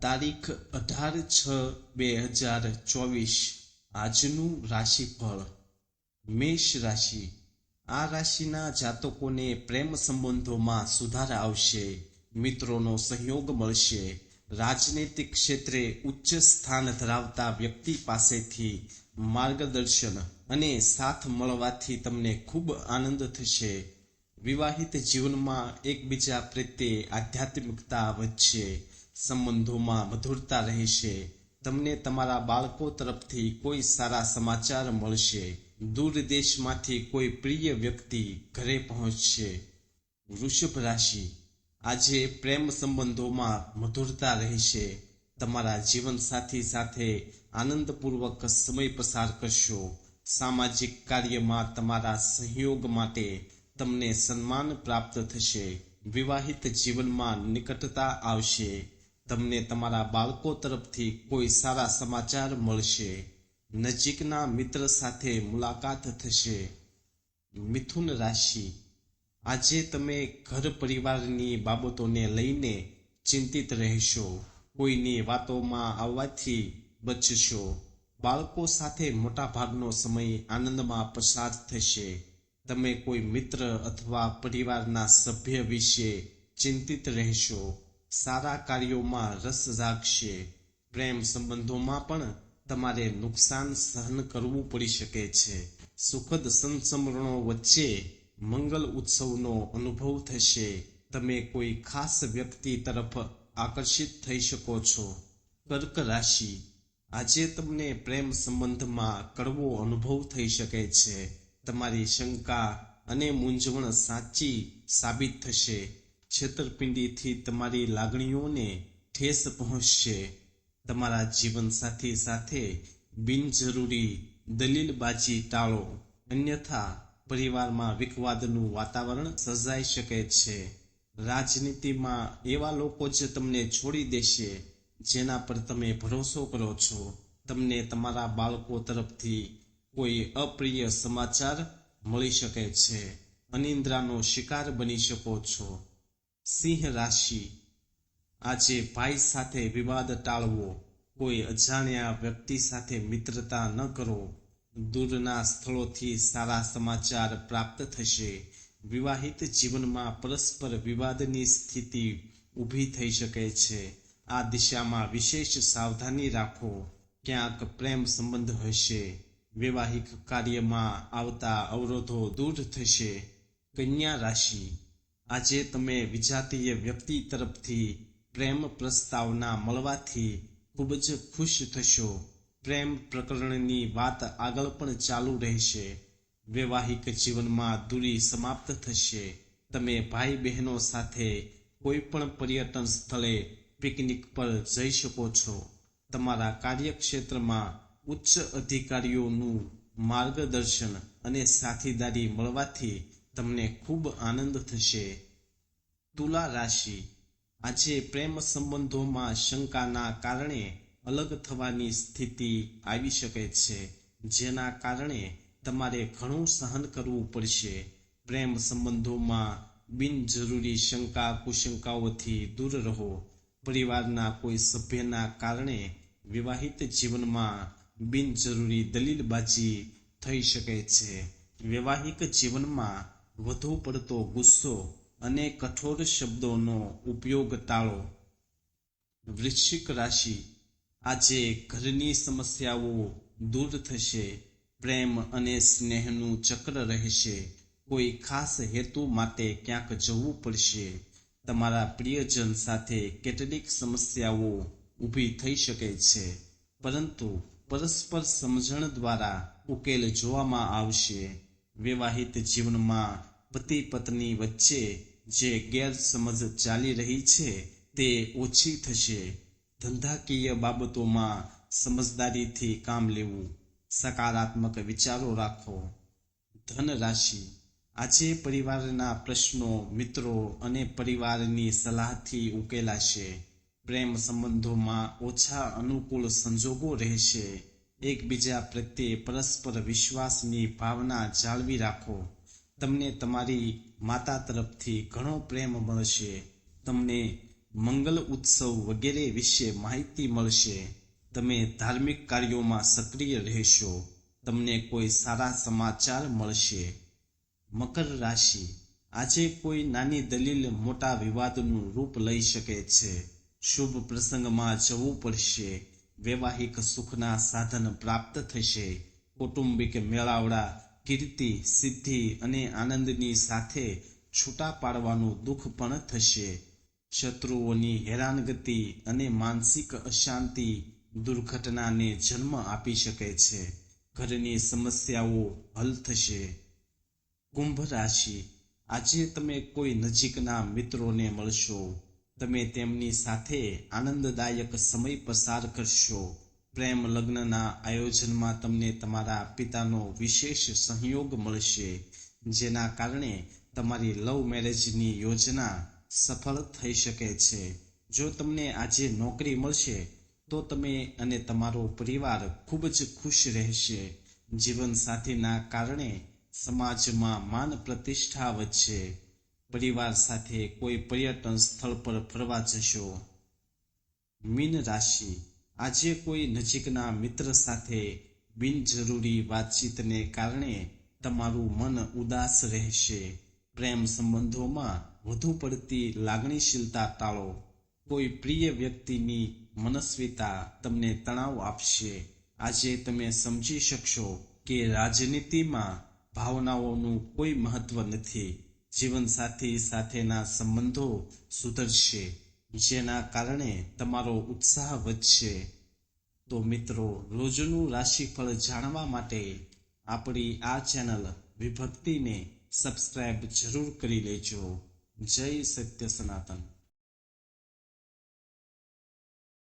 તારીખ 18/6/2024 આજનું રાશિફળ મેષ રાશિ। આ રાશિના જાતકોને પ્રેમ સંબંધોમાં સુધાર આવશે, મિત્રોનો સહયોગ મળશે, રાજનૈતિક ક્ષેત્રે ઉચ્ચ સ્થાન ધરાવતા વ્યક્તિ પાસેથી માર્ગદર્શન અને સાથ મળવાથી તમને ખૂબ આનંદ થશે। વિવાહિત જીવનમાં એકબીજા પ્રત્યે આધ્યાત્મિકતા વધશે, સંબંધોમાં મધુરતા રહેશે, તમને તમારા બાળકો તરફથી કોઈ સારા સમાચાર મળશે, દૂર દેશમાંથી કોઈ પ્રિય વ્યક્તિ ઘરે પહોંચશે। વૃષભ રાશિ। આજે પ્રેમ સંબંધોમાં મધુરતા રહેશે, તમારા જીવનસાથી સાથે આનંદપૂર્વક સમય પસાર કરશો, સામાજિક કાર્યમાં તમારા સહયોગ માટે તમને સન્માન પ્રાપ્ત થશે, વિવાહિત જીવનમાં નિકટતા આવશે, તમને તમારા બાળકો તરફથી કોઈ સારા સમાચાર મળશે, નજીકના મિત્ર સાથે મુલાકાત થશે। મિથુન રાશિ। આજે તમે ઘર પરિવારની બાબતોને લઈને ચિંતિત રહેશો, કોઈની વાતોમાં આવવાથી બચશો, બાળકો સાથે મોટાભાગનો સમય આનંદમાં પસાર થશે, તમે કોઈ મિત્ર અથવા પરિવારના સભ્ય વિશે ચિંતિત રહેશો, સારા કાર્યોમાં રસ જાગશે, પ્રેમ સંબંધોમાં પણ તમારે નુકસાન સહન કરવું પડી શકે છે, સુખદ સંસ્મરણો વચ્ચે મંગલ ઉત્સવનો અનુભવ થશે, તમે કોઈ ખાસ વ્યક્તિ તરફ આકર્ષિત થઈ શકો છો। કર્ક રાશિ। આજે તમને પ્રેમ સંબંધમાં કડવો અનુભવ થઈ શકે છે, તમારી શંકા અને મૂંઝવણ સાચી સાબિત થશે, છેતરપિંડીથી તમારી લાગણીઓને ઠેસ પહોંચશે, તમારા જીવનસાથી સાથે બિનજરૂરી દલીલબાજી ટાળો, અન્યથા પરિવારમાં વિખવાદનું વાતાવરણ સર્જાઈ શકે છે, રાજનીતિમાં એવા લોકો જ તમને છોડી દેશે જેના પર તમે ભરોસો કરો છો, તમને તમારા બાળકો તરફથી કોઈ અપ્રિય સમાચાર મળી શકે છે, અનિદ્રાનો શિકાર બની શકો છો। સિંહ રાશિ। આજે ભાઈ સાથે વિવાદ ટાળવો, કોઈ અજાણ્યા વ્યક્તિ સાથે મિત્રતા ન કરો, દૂરના સ્થળોથી સારા સમાચાર પ્રાપ્ત થશે, વિવાહિત જીવનમાં પરસ્પર વિવાદની સ્થિતિ ઊભી થઈ શકે છે, આ દિશામાં વિશેષ સાવધાની રાખો, ક્યાંક પ્રેમ સંબંધ હશે, વૈવાહિક કાર્યમાં આવતા અવરોધો દૂર થશે। કન્યા રાશિ। આજે તમે વિજાતીય વ્યક્તિ તરફથી પ્રેમ પ્રસ્તાવના મળવાથી ખૂબ જ ખુશ થશો, પ્રેમ પ્રકરણની વાત આગળ પણ ચાલુ રહેશે, વૈવાહિક જીવનમાં દૂરી સમાપ્ત થશે, તમે ભાઈ બહેનો સાથે કોઈ પણ પર્યટન સ્થળે પિકનિક પર જઈ શકો છો, તમારા કાર્યક્ષેત્રમાં ઉચ્ચ અધિકારીઓનું માર્ગદર્શન અને સાથીદારી મળવાથી તમને ખૂબ આનંદ થશે। તુલા રાશિ। આજે પ્રેમ સંબંધોમાં શંકાના કારણે અલગ થવાની સ્થિતિ આવી શકે છે, જેના કારણે તમારે ઘણું સહન કરવું પડશે, પ્રેમ સંબંધોમાં બિનજરૂરી શંકા કુશંકાઓથી દૂર રહો, પરિવારના કોઈ સભ્યના કારણે વિવાહિત જીવનમાં બિનજરૂરી દલીલબાજી થઈ શકે છે, વૈવાહિક જીવનમાં વધુ પડતો ગુસ્સો અને કઠોર શબ્દોનો ઉપયોગ ટાળો। વૃશ્ચિક રાશિ। આજે ઘરની સમસ્યાઓ દૂર થશે, પ્રેમ અને સ્નેહનું ચક્ર રહેશે, કોઈ ખાસ હેતુ માટે ક્યાંક જવું પડશે, તમારા પ્રિયજન સાથે કેટલીક સમસ્યાઓ ઊભી થઈ શકે છે, પરંતુ પરસ્પર સમજણ દ્વારા ઉકેલ જોવામાં આવશે, વૈવાહિત જીવનમાં પતિ પત્ની વચ્ચે જે ગેરસમજ ચાલી રહી છે તે ઓછી થશે, ધંધાકીય બાબતોમાં સમજદારીથી કામ લેવું, સકારાત્મક વિચારો રાખો। ધન રાશિ। આજે પરિવારના પ્રશ્નો મિત્રો અને પરિવારની સલાહથી ઉકેલાશે, પ્રેમ સંબંધોમાં ઓછા અનુકૂળ સંજોગો રહેશે, એકબીજા પ્રત્યે પરસ્પર વિશ્વાસની ભાવના જાળવી રાખો, તમને તમારી માતા તરફથી ઘણો પ્રેમ મળશે, તમને મંગલ ઉત્સવ વગેરે વિશે માહિતી મળશે. તમે ધાર્મિક કાર્યોમાં સક્રિય રહેશો. તમને કોઈ સારા સમાચાર મળશે. મકર રાશિ, આજે કોઈ નાની દલીલ મોટા વિવાદનું રૂપ લઈ શકે છે. શુભ પ્રસંગમાં જવું પડશે. વૈવાહિક સુખના સાધન પ્રાપ્ત થશે. કૌટુંબિક મેળાવડા, કીર્તિ, સિદ્ધિ અને આનંદની સાથે છૂટા પાડવાનું દુઃખ પણ થશે. શત્રુઓની હેરાનગતિ અને માનસિક અશાંતિ દુર્ઘટનાને જન્મ આપી શકે છે. ઘરની સમસ્યાઓ હલ થશે. કુંભ રાશિ, આજે તમે કોઈ નજીકના મિત્રોને મળશો. તમે તેમની સાથે આનંદદાયક સમય પસાર કરશો. પ્રેમ લગ્નના આયોજનમાં તમને તમારા પિતાનો વિશેષ સહયોગ મળશે, જેના કારણે તમારી લવ મેરેજની યોજના સફળ થઈ શકે છે. જો તમને આજે નોકરી મળશે તો તમે અને તમારો પરિવાર ખૂબ જ ખુશ રહેશે. જીવનસાથીના કારણે સમાજમાં માન પ્રતિષ્ઠા વધશે. પરિવાર સાથે કોઈ પર્યટન સ્થળ પર ફરવા જશો. મીન રાશિ, આજે કોઈ નજીકના મિત્ર સાથે બિનજરૂરી વાતચીતને કારણે તમારું મન ઉદાસ રહેશે. પ્રેમ સંબંધોમાં વધુ પડતી લાગણીશીલતા ટાળો. કોઈ પ્રિય વ્યક્તિની મનસ્વીતા તમને તણાવ આપશે. આજે તમે સમજી શકશો કે રાજનીતિમાં ભાવનાઓનું કોઈ મહત્વ નથી. જીવનસાથી સાથેના સંબંધો સુધરશે, જેના કારણે તમારો ઉત્સાહ વધશે. તો મિત્રો, રોજનું રાશિફળ જાણવા માટે આપણી આ ચેનલ વિભક્તિને સબસ્ક્રાઇબ જરૂર કરી લેજો. જય સત્ય સનાતન.